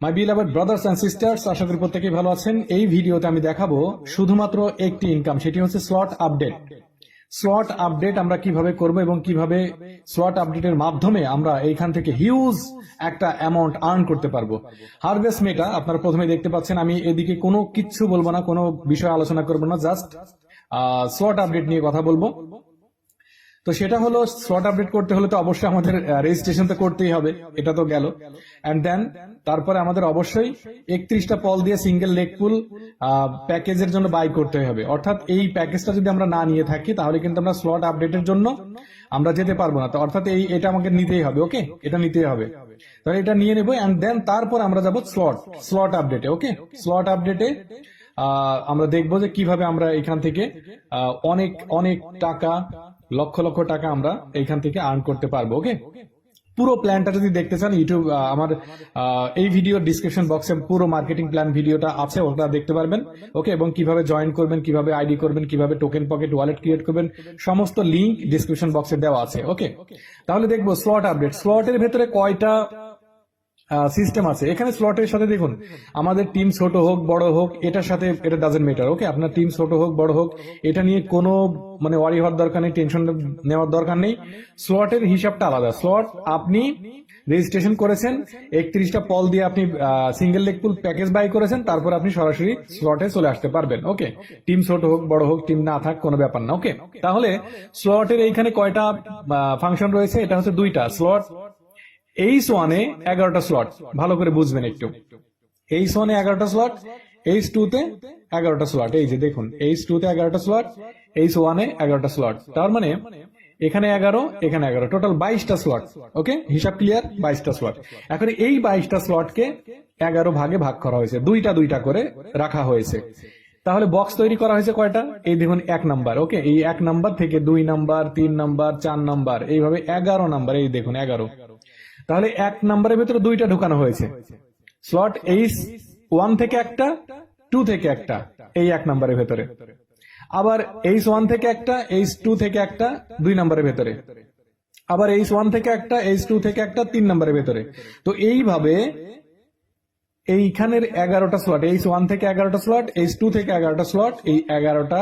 My beloved brothers and sisters, আশা করি প্রত্যেকেই ভালো আছেন। এই ভিডিওতে আমি দেখাবো শুধুমাত্র একটি ইনকাম, সেটি হচ্ছে স্লট আপডেট। স্লট আপডেট আমরা কিভাবে করব এবং কিভাবে স্লট আপডেটের মাধ্যমে আমরা এইখান থেকে হিউজ একটা অ্যামাউন্ট আর্ন করতে পারবো। হারভেস্ট মেটা আপনারা প্রথমে দেখতে পাচ্ছেন, আমি এদিকে কোনো কিচ্ছু বলবো না, কোনো বিষয় আলোচনা করবো না, জাস্ট স্লট আপডেট নিয়ে কথা বলবো। তো সেটা হলো, স্লট আপডেট করতে হলে তো অবশ্যই আমাদের রেজিস্ট্রেশন তো করতেই হবে, এটা তো গেল। এন্ড দেন তারপরে আমাদের অবশ্যই 31টা পল দিয়ে সিঙ্গেল লেগ পুল প্যাকেজের জন্য বাই করতে হবে। অর্থাৎ এই প্যাকেজটা যদি আমরা না নিয়ে থাকি তাহলে কিন্তু আমরা স্লট আপডেটের জন্য আমরা যেতে পারবো না। তো অর্থাৎ এটা আমাকে নিতেই হবে, ওকে, এটা নিতেই হবে। তাহলে এটা নিয়ে নেবো এন্ড দেন তারপর আমরা যাবো স্লট আপডেটে। ওকে, স্লট আপডেটে আমরা দেখবো যে কিভাবে আমরা এখান থেকে অনেক অনেক টাকা, লক্ষ লক্ষ টাকা আমরা এইখান থেকে আর্ন করতে পারবো। ওকে, পুরো প্ল্যানটা যদি দেখতে চান ইউটিউব আমার এই ভিডিও ডিসক্রিপশন বক্সে পুরো মার্কেটিং প্ল্যান ভিডিওটা আছে, ওটা দেখতে পারবেন। ওকে, এবং কিভাবে জয়েন করবেন, কিভাবে আইডি করবেন, কিভাবে টোকেন পকেট ওয়ালেট ক্রিয়েট করবেন, সমস্ত লিংক ডিসক্রিপশন বক্সে দেওয়া আছে। ওকে, তাহলে দেখবো স্লট আপডেট। স্লটের ভেতরে কয়টা সিস্টেম আছে। এখানে স্লটের সাথে দেখুন, আমাদের টিম ছোট হোক বড় হোক, এটার সাথে এটা ডাজেন্ট ম্যাটার। ওকে, আপনার টিম ছোট হোক বড় হোক, এটা নিয়ে কোনো ওয়ারি হওয়ার দরকার নেই, টেনশন নেওয়ার দরকার নেই। স্লটের হিসাবটা আলাদা। স্লট আপনি রেজিস্ট্রেশন করেছেন, 31টা পল দিয়ে আপনি single leg pool package buy করেছেন, তারপর আপনি সরাসরি স্লটে চলে আসতে পারবেন। ওকে, টিম ছোট হোক বড় হোক, টিম না থাক, কোনো ব্যাপার না। ওকে, তাহলে স্লটের এইখানে কয়টা ফাংশন রয়েছে? এটা হচ্ছে 2টা স্লট। H1-এ 11টা স্লট, ভালো করে বুঝবেন একটু। H1-এ 11টা স্লট, H2-তে 11টা স্লট। এই যে দেখুন, H2-তে 11টা স্লট, H1-এ 11টা স্লট। তার মানে এখানে 11, এখানে 11, টোটাল 22টা স্লট। ওকে, হিসাব ক্লিয়ার? 22টা স্লট। এখন এই 22টা স্লটকে 11 ভাগে ভাগ করা হয়েছে, 2টা করে রাখা হয়েছে। তাহলে বক্স তৈরি করা হয়েছে কয়টা? এই দেখুন 1 নাম্বার। ওকে, এই 1 নাম্বার থেকে 2 নাম্বার, 3 নাম্বার, 4 নাম্বার, এইভাবে 11 নাম্বার। এই দেখুন 11। তাহলে 1 নাম্বারের ভেতরে 2টা ঢুকানো হয়েছে। স্লট H1 থেকে একটা, 2 থেকে একটা, এই 1 নাম্বারের ভেতরে। আবার H1 থেকে একটা, H2 থেকে একটা, 2 নাম্বারের ভেতরে। আবার H1 থেকে একটা, H2 থেকে একটা, 3 নাম্বারের ভেতরে। তো এইভাবে এইখানের 11টা স্লট, H1 থেকে 11টা স্লট, H2 থেকে 11টা স্লট, এই 11টা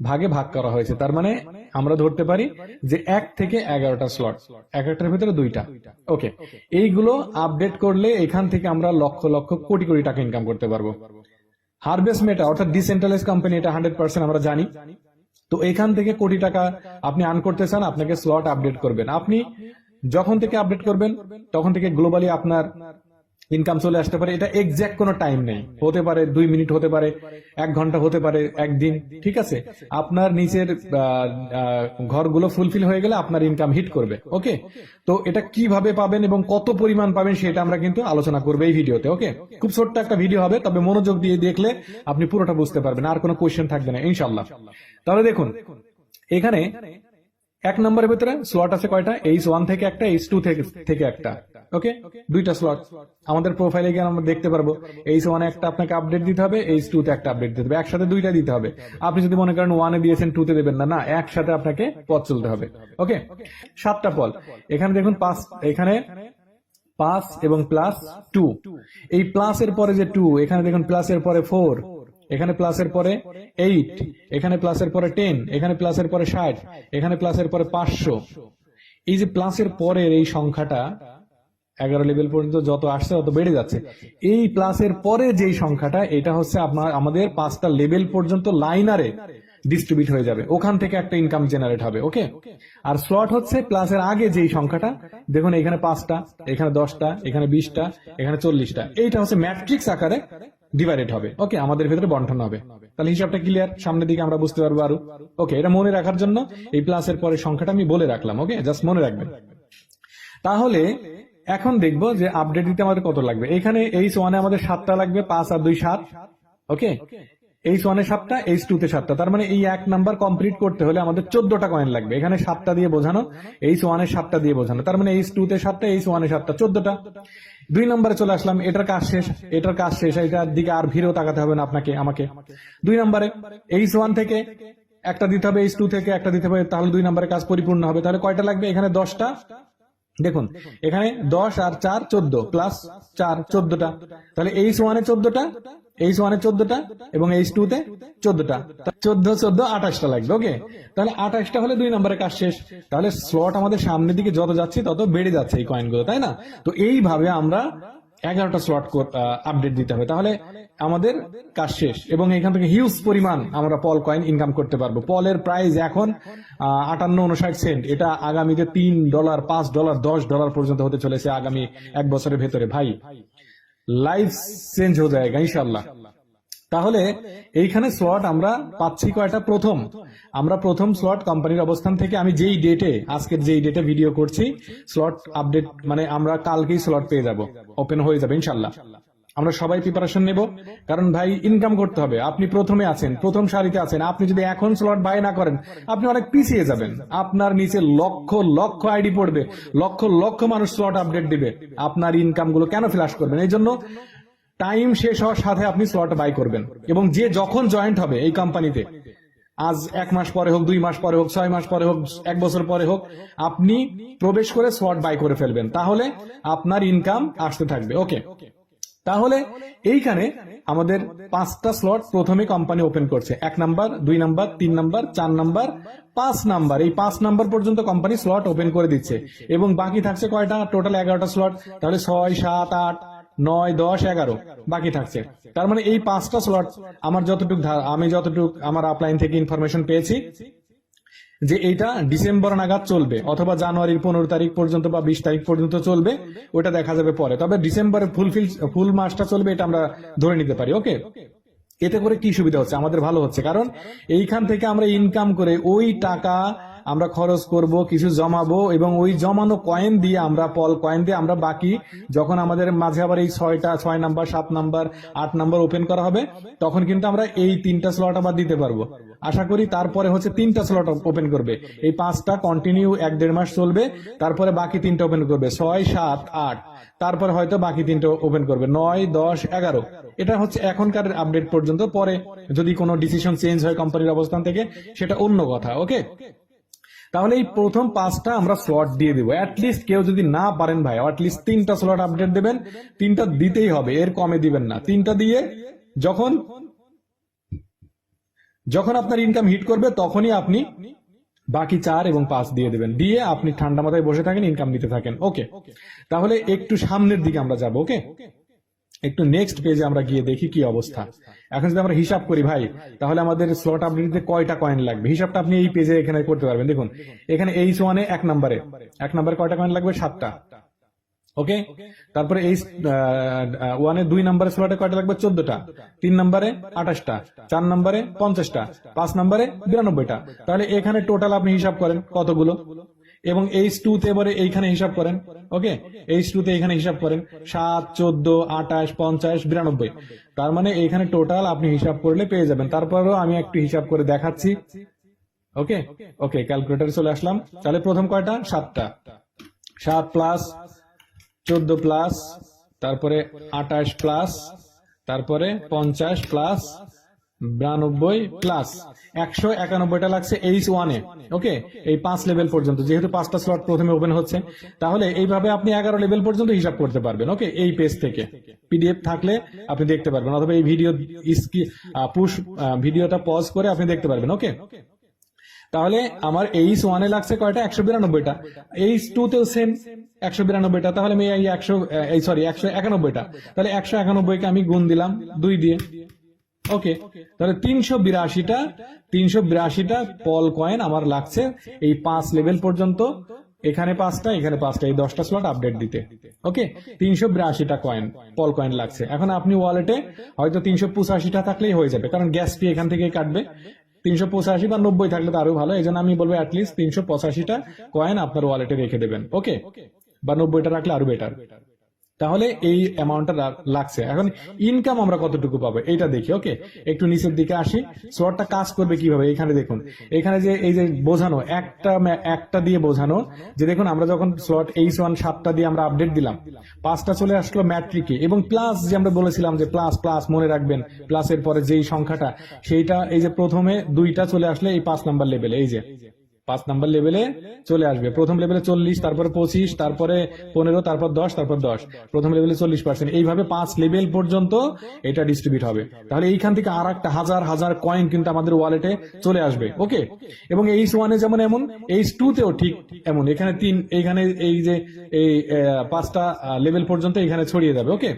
ভাগে ভাগ করা হয়েছে। তার মানে আমরা ধরতে পারি যে 1 থেকে 11টা স্লট, এক একটার ভিতরে 2টা। ওকে, এইগুলো আপডেট করলে এখান থেকে আমরা লক্ষ লক্ষ কোটি কোটি টাকা ইনকাম করতে পারবো। হারভেস্ট মেটা অর্থাৎ ডিসেন্ট্রালাইজ কোম্পানি, এটা 100% আমরা জানি। তো এখান থেকে কোটি টাকা আপনি আর্ন করতে চান, আপনাকে স্লট আপডেট করবেন। আপনি যখন থেকে আপডেট করবেন তখন থেকে গ্লোবালি আপনার ইনকাম চলে আসতে পারে। এটা এক্সাক্ট কোনো টাইম নেই, হতে পারে 2 মিনিট, হতে পারে 1 ঘন্টা, হতে পারে 1 দিন। ঠিক আছে, আপনার নিচের ঘরগুলো ফুলফিল হয়ে গেলে আপনার ইনকাম হিট করবে। ওকে, তো এটা কিভাবে পাবেন এবং কত পরিমাণ পাবেন সেটা আমরা কিন্তু আলোচনা করবো এই ভিডিওতে। ওকে, খুব ছোট্ট একটা ভিডিও হবে, তবে মনোযোগ দিয়ে দেখলে আপনি পুরোটা বুঝতে পারবেন, আর কোনো কোয়েশ্চেন থাকবে না ইনশাল্লাহ। তাহলে দেখুন, এখানে 1 নম্বরের ভিতরে স্লট আছে কয়টা? H1 থেকে একটা, H2 থেকে একটা। ওকে, 2টা স্লট। আমাদের প্রোফাইলে গিয়ে আমরা দেখতে পারবো H1-এ একটা আপনাকে আপডেট দিতে হবে, H2-তে একটা আপডেট দিতে হবে, একসাথে 2টা দিতে হবে। আপনি যদি মনে করেন 1-এ দিয়েছেন 2-তে দেবেন না, না, একসাথে আপনাকে পথ চলতে হবে। ওকে, 7টা পল। এখানে দেখুন 5, এখানে 5 এবং +2। এই প্লাসের পরে যে 2, এখানে দেখুন প্লাসের পরে 4, এখানে প্লাসের পরে 8, এখানে প্লাসের পরে 10, এখানে প্লাসের পরে 60, এখানে প্লাসের পরে 500। এই যে প্লাসের পরের এই সংখ্যাটা 11 লেভেল পর্যন্ত যত আসছে তত বেড়ে যাচ্ছে। এই প্লাসের পরে যেই সংখ্যাটা, এটা হচ্ছে আমাদের 5টা লেভেল পর্যন্ত লাইনারে ডিস্ট্রিবিউট হয়ে যাবে, ওখান থেকে একটা ইনকাম জেনারেট হবে। ওকে, আর স্লট হচ্ছে প্লাসের আগে যেই সংখ্যাটা, দেখুন এখানে 5টা, এখানে 10টা, এখানে 20টা, এখানে 40টা, এইটা হচ্ছে ম্যাট্রিক্স আকারে ডিভাইডেড হবে। ওকে, আমাদের ভিতরে বন্টন হবে। তাহলে হিসাবটা ক্লিয়ার? সামনের দিকে আমরা বুঝতে পারবো আরো। ওকে, এটা মনে রাখার জন্য এই প্লাসের পরে সংখ্যাটা আমি বলে রাখলাম। ওকে, জাস্ট মনে রাখবেন। তাহলে এখন দেখবো যে আপডেট দিতে আমাদের কত লাগবে। এখানে H1-এ আমাদের 7টা লাগবে, 5 আর 2 7। ওকে, H1-এ 7টা, H2-তে 7টা। তার মানে এই 1 নাম্বার কমপ্লিট করতে হলে আমাদের 14টা কয়েন লাগবে। এখানে 7টা দিয়ে বোঝানো, H1-এ 7টা দিয়ে বোঝানো, তার মানে H2-তে 7টা, H1-এ 7টা, 14টা। 2 নম্বরে চলে আসলাম, এটার কাজ শেষ, এটার কাজ শেষ, এটার দিকে আর ভিড়েও তাকাতে হবে না আপনাকে, আমাকে। 2 নম্বরে H1 থেকে একটা দিতে হবে, H2 থেকে একটা দিতে হবে, তাহলে 2 নম্বরের কাজ পরিপূর্ণ হবে। তাহলে কয়টা লাগবে? এখানে 10টা, দেখুন এখানে 10 আর 4 14 প্লাস 4 14টা, তাহলে H1 এ 14টা, H1 এ 14টা এবং H2 তে 14টা, 14 14 28টা লাগবে। ওকে, তাহলে 28টা হলে 2 নম্বরে কাজ শেষ। তাহলে স্লট আমাদের সামনের দিকে যত যাচ্ছে তত বেড়ে যাচ্ছে এই কয়েনগুলো, তাই না? তো এইভাবে আমরা 11টা স্লট আপডেট দিতে হবে, তাহলে আমাদের কাজ শেষ। এবং এখান থেকে হিউজ পরিমাণ আমরা পল কয়েন ইনকাম করতে পারবো। পলের প্রাইস এখন 58-59 সেন্ট, এটা আগামীতে $3, $5, $10 পর্যন্ত হতে চলেছে আগামী 1 বছরের ভেতরে। ভাই লাইফ চেঞ্জ হয়ে যায় ইনশাল্লাহ। তাহলে এইখানে স্লট আমরা পাচ্ছি কয়টা? আমরা প্রথম স্লট কোম্পানির অবস্থান থেকে, আমি যেই ডেটে আজকের যেই ডেটে ভিডিও করছি স্লট আপডেট মানে আমরা কালকেই স্লট পেয়ে যাব, ওপেন হয়ে যাবে ইনশাল্লাহ। আমরা সবাই প্রিপারেশন নেব, কারণ ভাই ইনকাম করতে হবে। আপনি প্রথমে আছেন, প্রথম সারিতে আছেন, আপনি যদি এখন স্লট বাই না করেন আপনি অনেক পিছিয়ে যাবেন। আপনার নিচে লক্ষ লক্ষ আইডি পড়বে, লক্ষ লক্ষ মানুষ স্লট আপডেট দিবে, আপনার ইনকাম গুলো কেন ফ্ল্যাশ করবেন? এই জন্য টাইম শেষ হওয়ার সাথে আপনি স্লট বাই করবেন। এবং যে যখন জয়েন্ট হবে এই কোম্পানিতে, আজ 1 মাস পরে হোক, 2 মাস পরে হোক, 6 মাস পরে হোক, 1 বছর পরে হোক, আপনি প্রবেশ করে স্লট বাই করে ফেলবেন, তাহলে আপনার ইনকাম আসতে থাকবে। ওকে, তাহলে এইখানে আমাদের 5টা স্লট প্রথমে কোম্পানি ওপেন করছে, 1 number, 2 number, 3 number, 4 number, 5 number. এই 5 নাম্বার পর্যন্ত কোম্পানি স্লট ওপেন করে দিচ্ছে এবং বাকি থাকছে কয়টা? টোটাল 11টা স্লট। তাহলে 6, 7, 8, 9, 10, 11 বাকি থাকছে। তার মানে এই 5টা স্লট আমি যতটুকু আমার আপলাইন থেকে ইনফরমেশন পেয়েছি যে এইটা ডিসেম্বর নাগাদ চলবে, অথবা জানুয়ারির 15 তারিখ পর্যন্ত বা 20 তারিখ পর্যন্ত চলবে, ওটা দেখা যাবে পরে। তবে ডিসেম্বরে ফুল মাসটা চলবে এটা আমরা ধরে নিতে পারি। ওকে, এতে করে কি সুবিধা হচ্ছে? আমাদের ভালো হচ্ছে, কারণ এইখান থেকে আমরা ইনকাম করে ওই টাকা আমরা খরচ করব, কিছু জমাবো, এবং ওই জমানো কয়েন দিয়ে আমরা পল কয়েন দিয়ে আমরা বাকি, যখন আমাদের মাঝে আবার এই 6 নাম্বার, 7 নাম্বার, 8 নাম্বার ওপেন করা হবে, তখন কিন্তু আমরা এই 3টা স্লট আবার দিতে পারবো আশা করি। তারপরে হচ্ছে 3টা স্লট ওপেন করবে, এই 5টা কন্টিনিউ 1-1.5 মাস চলবে, তারপরে বাকি 3টা ওপেন করবে, 6, 7, 8, তারপরে হয়তো বাকি 3টা ওপেন করবে, 9, 10, 11। এটা হচ্ছে এখনকার আপডেট পর্যন্ত। পরে যদি কোনো ডিসিশন চেঞ্জ হয় কোম্পানির অবস্থান থেকে সেটা অন্য কথা। ওকে, তাহলে এই প্রথম 5টা আমরা স্লট দিয়ে দিব। অ্যাটলিস্ট কেউ যদি না পারেন ভাই, অ্যাটলিস্ট 3টা স্লট আপডেট দেবেন, 3টা দিতেই হবে, এর কমে দিবেন না। 3টা দিয়ে যখন আপনার ইনকাম হিট করবে তখনই আপনি বাকি 4 এবং 5 দিয়ে দেবেন, দিয়ে আপনি ঠান্ডা মাথায় বসে থাকেন, ইনকাম নিতে থাকেন। ওকে, তাহলে একটু সামনের দিকে আমরা যাব। ওকে, একটু নেক্সট পেজে আমরা গিয়ে দেখি কি অবস্থা। এখন যদি আমরা হিসাব করি ভাই, তাহলে আমাদের স্লট আপডেটে কয়টা কয়েন লাগবে, হিসাবটা আপনি এই পেজে এখানে করতে পারবেন। দেখুন এখানে H1 এ 1 নাম্বারে কয়টা কয়েন লাগবে? 7টা। ওকে, তারপরে H1 এ 2 নাম্বারের স্লটে কয়টা লাগবে? 14টা। 3 নাম্বারে 28টা, 4 নাম্বারে 50টা, 5 নাম্বারে 92টা। তাহলে এখানে টোটাল আপনি হিসাব করেন কতগুলো, এবং H2 তে এবারে এইখানে হিসাব করেন। ওকে, H2 তে এখানে হিসাব করেন 7, 14, 28, 50, 92। তার মানে এইখানে টোটাল আপনি হিসাব করলে পেয়ে যাবেন। তারপরেও আমি একটু হিসাব করে দেখাচ্ছি। ওকে ওকে, ক্যালকুলেটরে চলে আসলাম। তাহলে প্রথম কয়টা? 7টা। 7 প্লাস 14 প্লাস, তারপরে 28 প্লাস, তারপরে 50 প্লাস 92 প্লাস 191টা লাগছে H1 এ। ওকে, এই 5 লেভেল পর্যন্ত, যেহেতু 5টা স্লট প্রথমে ওপেন হচ্ছে, তাহলে এইভাবে আপনি 11 লেভেল পর্যন্ত হিসাব করতে পারবেন। ওকে, এই পেজ থেকে পিডিএফ থাকলে আপনি দেখতে পারবেন, অথবা এই ভিডিওটা পজ করে আপনি দেখতে পারবেন। ওকে, তাহলে আমার H1 এ লাগছে কয়টা? 192টা। H2 তেও সেম 192টা। তাহলে আমি 191টা। তাহলে 191কে আমি গুণ দিলাম 2 দিয়ে। ওকে, তাহলে 382টা পল কয়েন আমার লাগছে এই 5 লেভেল পর্যন্ত। এখানে 5টা, এখানে 5টা, এই 10টা স্লট আপডেট দিতে। ওকে, 382টা পল কয়েন লাগছে। এখন আপনি ওয়ালেটে হয়তো 385টা থাকলেই হয়ে যাবে, কারণ গ্যাস ফি এখান থেকে কাটবে। 385 বা 90 থাকলে তো আরো ভালো। এই জন্য আমি বলবো অ্যাটলিস্ট 385টা কয়েন আপনার ওয়ালেটে রেখে দেবেন। ওকে, বা 90টা রাখলে আরো বেটার। তাহলে এই অ্যামাউন্টটা লাগছে। এখন ইনকাম আমরা কতটুকু পাবো এইটা দেখি। ওকে, একটু নিচের দিকে আসি। স্লটটা কাজ করবে কিভাবে? এখানে দেখুন, এখানে যে এই যে বোঝানো একটা দিয়ে বোঝানো, যে দেখুন আমরা যখন স্লট H1 7টা দিয়ে আমরা আপডেট দিলাম, 5টা চলে আসলো ম্যাট্রিকে, এবং প্লাস যে আমরা বলেছিলাম যে প্লাস প্লাস মনে রাখবেন, প্লাসের পরে যেই সংখ্যাটা সেইটা, এই যে প্রথমে 2টা চলে আসলে এই 5 নাম্বার লেভেলে, এই যে 5 নাম্বার লেভেলে চলে আসবে। প্রথম লেভেলে 40, তারপরে 25, তারপরে 15, তারপর 10, তারপর 10, প্রথম লেভেলে 40%, এইভাবে 5 লেভেল পর্যন্ত এটা ডিস্ট্রিবিউট হবে। তাহলে এইখান থেকে আর একটা হাজার হাজার কয়েন কিন্তু আমাদের ওয়ালেটে চলে আসবে। ওকে, এবং H1 এ যেমন এমন, H2 তেও ঠিক এমন, এখানে 3, এইখানে এই যে এই 5টা লেভেল পর্যন্ত এখানে ছড়িয়ে যাবে। ওকে,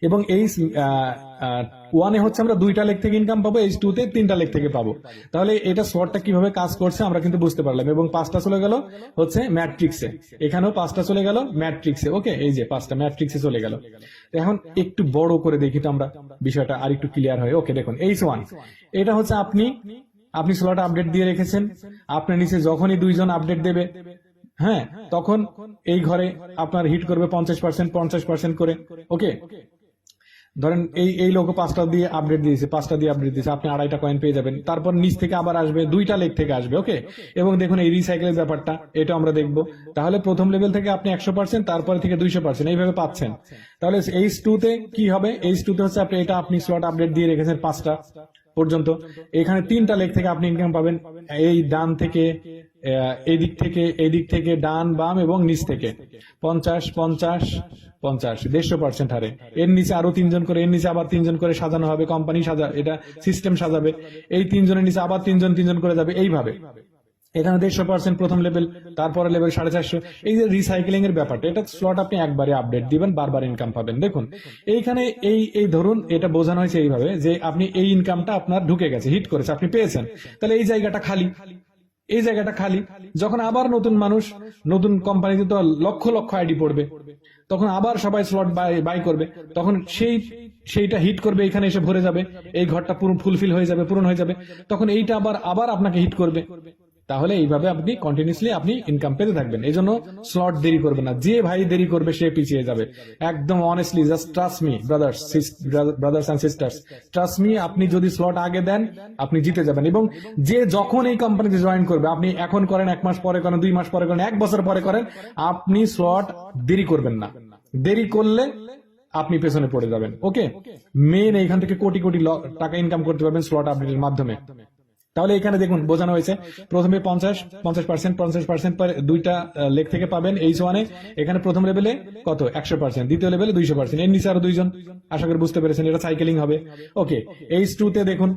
এবং H1 এ হচ্ছে আমরা 2টা লেগ থেকে ইনকাম পাবো, H2 তে 3টা লেগ থেকে পাবো। তাহলে এটা স্লটটা কিভাবে কাজ করছে আমরা কিন্তু বুঝতে পারলাম। এবং 5টা চলে গেল হচ্ছে ম্যাট্রিক্সে, এখানেও 5টা চলে গেল ম্যাট্রিক্সে। ওকে, এই যে 5টা ম্যাট্রিক্সে চলে গেল। এখন একটু বড় করে দেখি তো আমরা বিষয়টা আর একটু ক্লিয়ার হয়। ওকে, দেখুন H1 এটা হচ্ছে আপনি স্লট আপডেট দিয়ে রেখেছেন, আপনার নিচে যখনই 2 জন আপডেট দেবে, হ্যাঁ, তখন এই ঘরে আপনার হিট করবে 50% করে। ওকে, ধরেন এই লোক 5টা দিয়ে আপডেট দিয়েছে, 5টা দিয়ে আপডেট দিয়েছে, আপনি 2.5টা কয়েন পেয়ে যাবেন। তারপর নিচ থেকে আবার আসবে, 2টা লেগ থেকে আসবে। ওকে, এবং দেখুন এই রিসাইকেলের ব্যাপারটা, এটা আমরা দেখবো। তাহলে প্রথম লেভেল থেকে আপনি 100%, তারপরে থেকে 200%, এইভাবে পাচ্ছেন। তাহলে H2 তে কি হবে? H2 তে হচ্ছে আপনি স্লট আপডেট দিয়ে রেখেছেন 5টা পর্যন্ত, এখানে 3টা লেগ থেকে আপনি ইনকাম পাবেন, এই ডান থেকে, এই দিক থেকে, ডান বাম এবং নিচ থেকে 50, 50, 50, 150% হারে। এর নিচে আরো 3 জন করে, এর নিচে আবার 3 জন করে সাজানো হবে, কোম্পানি এটা সিস্টেম সাজাবে। এই 3 জনের নিচে আবার 3 জন করে যাবে, এইভাবে। এখানে 150% প্রথম লেভেল, তারপরে লেভেল 450। এই যে রিসাইক্লিং এর ব্যাপারটা, এটা স্লট আপনি একবারে আপডেট দিবেন, বারবার ইনকাম পাবেন। দেখুন এইখানে এই ধরুন এটা বোঝানো হয়েছে এইভাবে যে আপনি এই ইনকামটা আপনার ঢুকে গেছে, হিট করেছে, আপনি পেয়েছেন। তাহলে এই জায়গাটা খালি, যখন আবার নতুন মানুষ, নতুন কোম্পানিতে তো লক্ষ লক্ষ আইডি পড়বে, তখন আবার সবাই স্লট বাই করবে, তখন সেইটা হিট করবে, এখানে এসে ভরে যাবে, এই ঘরটা পুরো ফুলফিল হয়ে যাবে, পূরণ হয়ে যাবে, তখন এইটা আবার আপনাকে হিট করবে। তাহলে এইভাবে আপনি কন্টিনিউসলি আপনি ইনকাম পেতে থাকবেন। এই জন্য স্লট দেরি করবে না, যে ভাই দেরি করবে সে পিছিয়ে যাবে। একদম honestly just trust me brothers and sisters, trust me. আপনি যদি স্লট আগে দেন আপনি জিতে যাবেন। এবং যে যখন এই কোম্পানিতে জয়েন করবে, আপনি এখন করেন, 1 মাস পরে করেন, 2 মাস পরে করেন, 1 বছর পরে করেন, আপনি স্লট দেরি করবেন না। দেরি করলে আপনি পেছনে পড়ে যাবেন। ওকে, মেন এইখান থেকে কোটি কোটি টাকা ইনকাম করতে পারবেন স্লট আপডেটের মাধ্যমে। তাহলে এখানে দেখুন বোঝানো হয়েছে, প্রথমে 50% পরে 2টা লেগ থেকে পাবেন H1 এ। এখানে প্রথম লেভেলে কত? 100%, দ্বিতীয় লেভেলে 200%, এর নিচে আরো 2 জন। আশা করি বুঝতে পেরেছেন, এটা সাইকেলিং হবে। ওকে, H2 তে দেখুন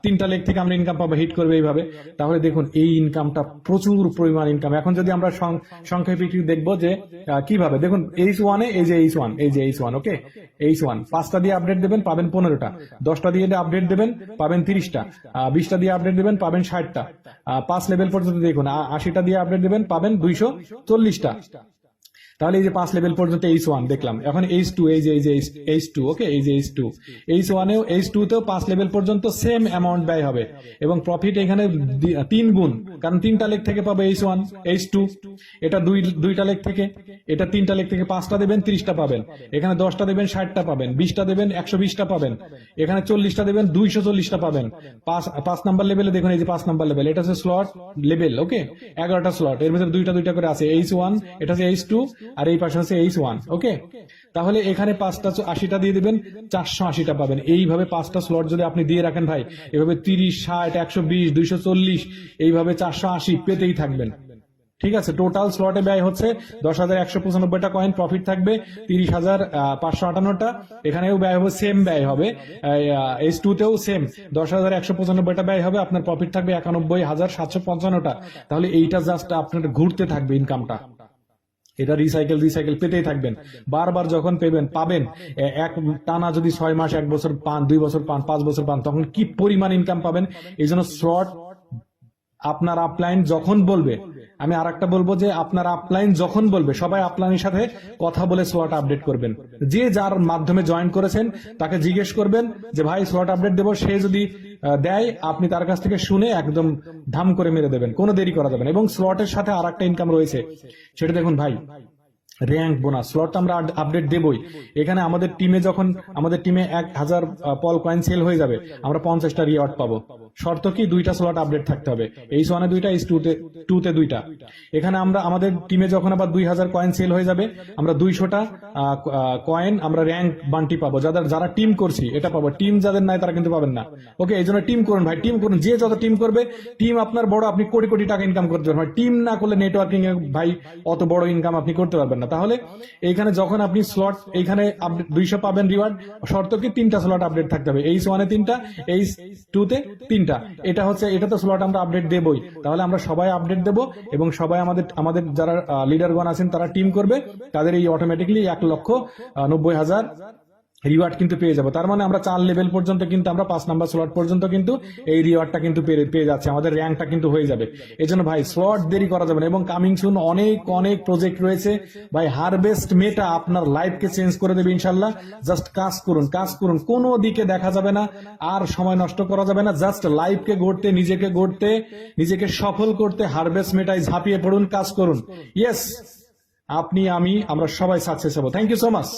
3টা লেগ থেকে আমরা ইনকাম পাবো, হিট করবে এইভাবে। তাহলে দেখুন এই ইনকামটা প্রচুর পরিমাণ ইনকাম। এখন যদি আমরা সংক্ষেপে দেখবো যে কিভাবে, দেখুন H1 এ এই যে H1, ওকে, H1 5টা দিয়ে আপডেট দেবেন, পাবেন 15টা, 10টা দিয়ে আপডেট দেবেন, পাবেন 30টা, 20টা দিয়ে আপডেট দেবেন, পাবেন 60টা, 5 লেভেল পর্যন্ত দেখুন 80টা দিয়ে আপডেট দেবেন, পাবেন 240টা। তাহলে এই যে 5 লেভেল পর্যন্ত H1 দেখলাম। এখন H2, এই যে H2, ওকে, এই যে H2, H1 এও, H2 তেও 5 লেভেল পর্যন্ত সেম অ্যামাউন্ট ব্যয় হবে, এবং প্রফিট এখানে 3 গুণ, কারণ 3টা লেগ থেকে পাবে H1, H2, এটা 2টা লেগ থেকে, এটা 3টা লেগ থেকে 5টা দেবেন, 30টা পাবেন, এখানে 10টা দেবেন, 60টা পাবেন, 20টা দেবেন, 120টা পাবেন, এখানে 40টা দেবেন, 240টা পাবেন। 5 নাম্বার লেভেলে দেখুন, এই যে 5 নাম্বার লেভেল, এটা হচ্ছে স্লট লেভেল। ওকে, 11টা স্লট, এর ভিতরে 2টা করে আছে, H1, এটা হচ্ছে H2, আর এই পাশে হচ্ছে H1। ওকে, তাহলে এখানে 5টা 80টা দিয়ে দিবেন, 480টা পাবেন। এইভাবে 5টা স্লট যদি আপনি দিয়ে রাখেন ভাই, এভাবে 30, 60, 120, 240, এইভাবে 480 পেতেই থাকবেন। ঠিক আছে, টোটাল স্লটে ব্যয় হচ্ছে 10,195টা কয়েন, প্রফিট থাকবে 30,558টা। এখানেও ব্যয় হবে, সেম ব্যয় হবে, H2 তেও সেম 10,195টা ব্যয় হবে, আপনার প্রফিট থাকবে 91,755টা। তাহলে এইটা জাস্ট আপনার ঘুরতে থাকবে ইনকামটা, এটা রিসাইকেল পেতেই থাকবেন। বারবার যখন পাবেন, এক টানা যদি 6 মাস, 1 বছর পান, 2 বছর পান, 5 বছর পান, তখন কি পরিমাণ ইনকাম পাবেন। এই জন্য স্লট আপনার আপলাইন যখন বলবে, আমি আরেকটা বলবো যে আপনার আপলাইন যখন বলবে, সবাই আপলাইনের সাথে কথা বলে স্লট আপডেট করবেন। যে যার মাধ্যমে জয়েন করেছেন তাকে জিজ্ঞেস করবেন যে ভাই স্লট আপডেট দেবো, সে যদি দেয় আপনি তার কাছ থেকে শুনে একদম ধাম করে মেরে দেবেন, কোনো দেরি করা যাবে না। এবং স্লটের সাথে আর একটা ইনকাম রয়েছে, সেটা দেখুন ভাই, র্যাঙ্ক বোনাস। স্লট আমরা আপডেট দেবই। এখানে আমাদের টিমে 1000 পল কয়েন সেল হয়ে যাবে, আমরা 50টা রিওয়ার্ড পাবো। শর্ত কি, 2টা স্লট আপডেট থাকতে হবে, এইচ ওয়ানে 2টা, এইচ টুতে 2টা। এখানে আমরা আমাদের টিমে যখন আবার 2000 কয়েন সেল হয়ে যাবে, আমরা 200টা কয়েন আমরা র্যাঙ্ক বান্টি পাবো। যারা টিম করছি এটা পাবো, টিম যাদের নাই তারা কিন্তু পাবেন না। ওকে, এই জন্য টিম করুন ভাই, টিম করুন। যে যত টিম করবে, টিম আপনার বড়, আপনি কোটি কোটি টাকা ইনকাম করতে পারবেন। টিম না করলে নেটওয়ার্কিং এ ভাই অত বড় ইনকাম আপনি করতে পারবেন না। তাহলে এইখানে যখন আপনি স্লট এইখানে 200 পাবেন রিওয়ার্ড, শর্ত কি 3টা স্লট আপডেট থাকতে হবে, এইচ ওয়ানে 3টা, এইচ টুতে 3টা। এটা তো স্লট আমরা আপডেট দেবই। তাহলে আমরা সবাই আপডেট দেব এবং সবাই আমাদের যারা লিডারগণ আছেন তারা টিম করবে, তাদের এই অটোমেটিকলি 1,90,000 রিওয়ার্ড কিন্তু পেয়ে যাবো। তার মানে আমরা 4 লেভেল পর্যন্ত কিন্তু আমরা 5 নাম্বার স্লট পর্যন্ত কিন্তু এই রিওয়ার্ডটা কিন্তু পেয়ে যাচ্ছে, আমাদের র্যাঙ্কটা কিন্তু হয়ে যাবে। এজন্য ভাই স্লট দেরি করা যাবে না। এবং কামিং সুন অনেক অনেক প্রজেক্ট রয়েছে ভাই। হারভেস্ট মেটা আপনার লাইফকে চেঞ্জ করে দেবে ইনশাল্লাহ। জাস্ট কাজ করুন, কোনো দিকে দেখা যাবে না, আর সময় নষ্ট করা যাবে না। জাস্ট লাইফকে গড়তে, নিজেকে সফল করতে হারভেস্ট মেটায় ঝাঁপিয়ে পড়ুন, কাজ করুন। ইয়েস, আপনি, আমরা সবাই সাকসেস হবো। Thank you so much.